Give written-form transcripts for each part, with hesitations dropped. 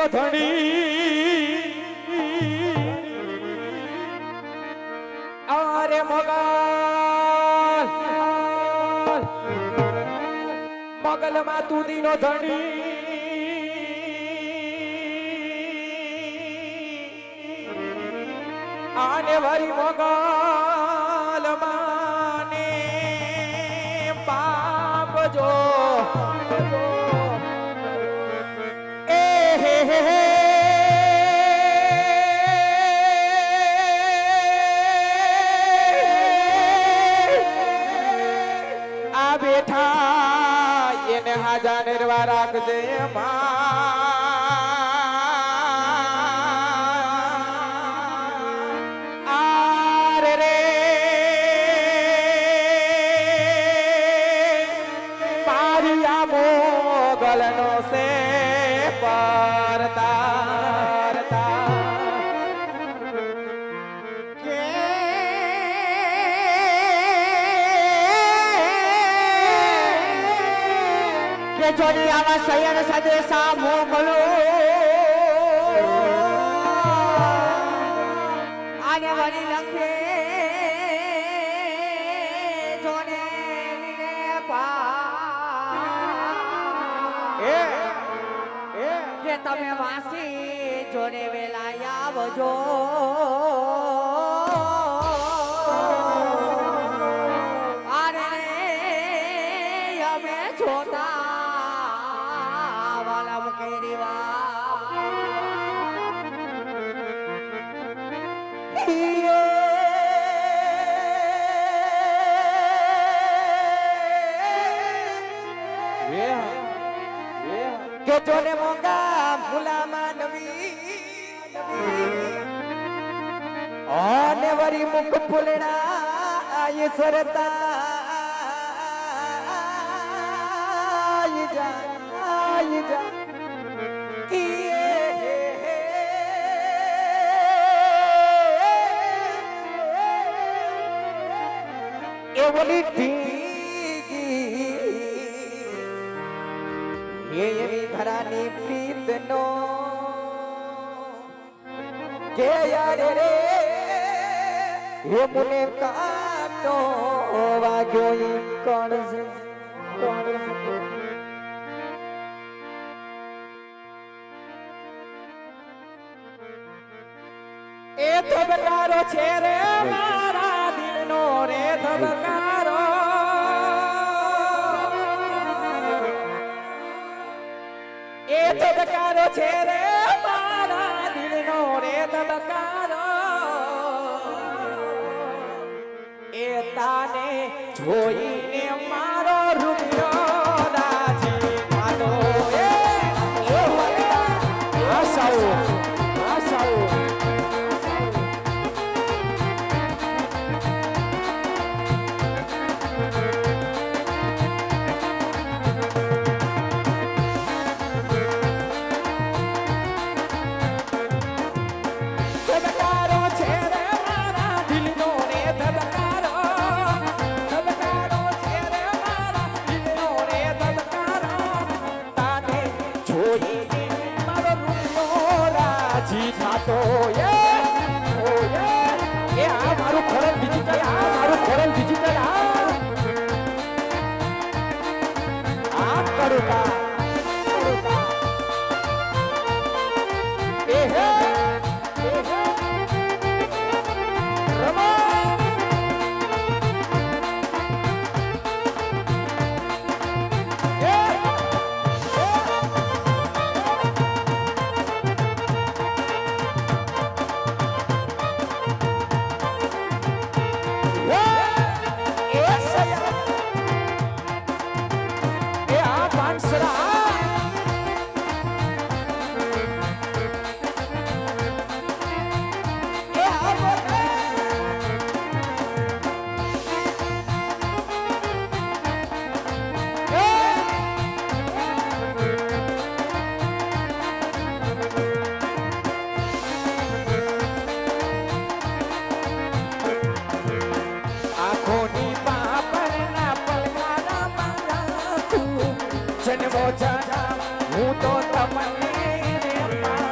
ધણી અરે મગલ માં તુદી નો ધણી આને વરી મગલ માને પાપ જો બેઠા એને હાજા નિર્વા રાખજે આરે રે પારિયા મોગલનો સે પરતા જોડી આવા સયન સદેશા મોકલો આને વળી લખે જોને વિને કે તમે વાસી જોને વેલા આવજો અરે અમે જોતા કે જોને મોંગા ફૂલા માનવી અને વરી મુખ ફૂલડા આય સરતા આય જા એ બોલી એવી ઘરાની પ્રીત નો કે યાર રે હે મુને કાટો વાગ્યો ઈ કોણ એ ધબકારો છે રે મારા દિલનો રે ધબકારો એ ધબકારો છે રે મારા દિલનો રે ધબકારો એ તાને જોઈને મારો રૂપિયો રાજી થાતો એ આશાઓ તો એ આ મારું ખોરલ ડિજિટલ આ કરુકા એ હે જન્મો જન્મ હું તો તમને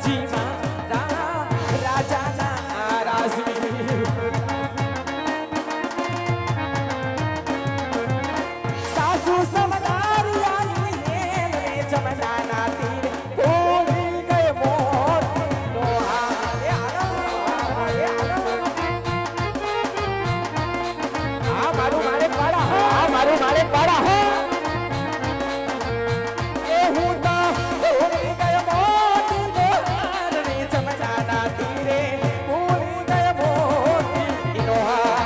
જી મારા રાજાના રાજવી સાસુ સમદારિયાની હેલ રે જમનાના તીરે ભૂલી ગઈ મોરનો હાર એ આ મારું મારે પાડા આ મારું મારે પાડા હો એ હું તો ભૂલી ગયો મોરનો હાર રે જમનાના તીરે ભૂલી ગયો મોરનો હાર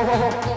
Oh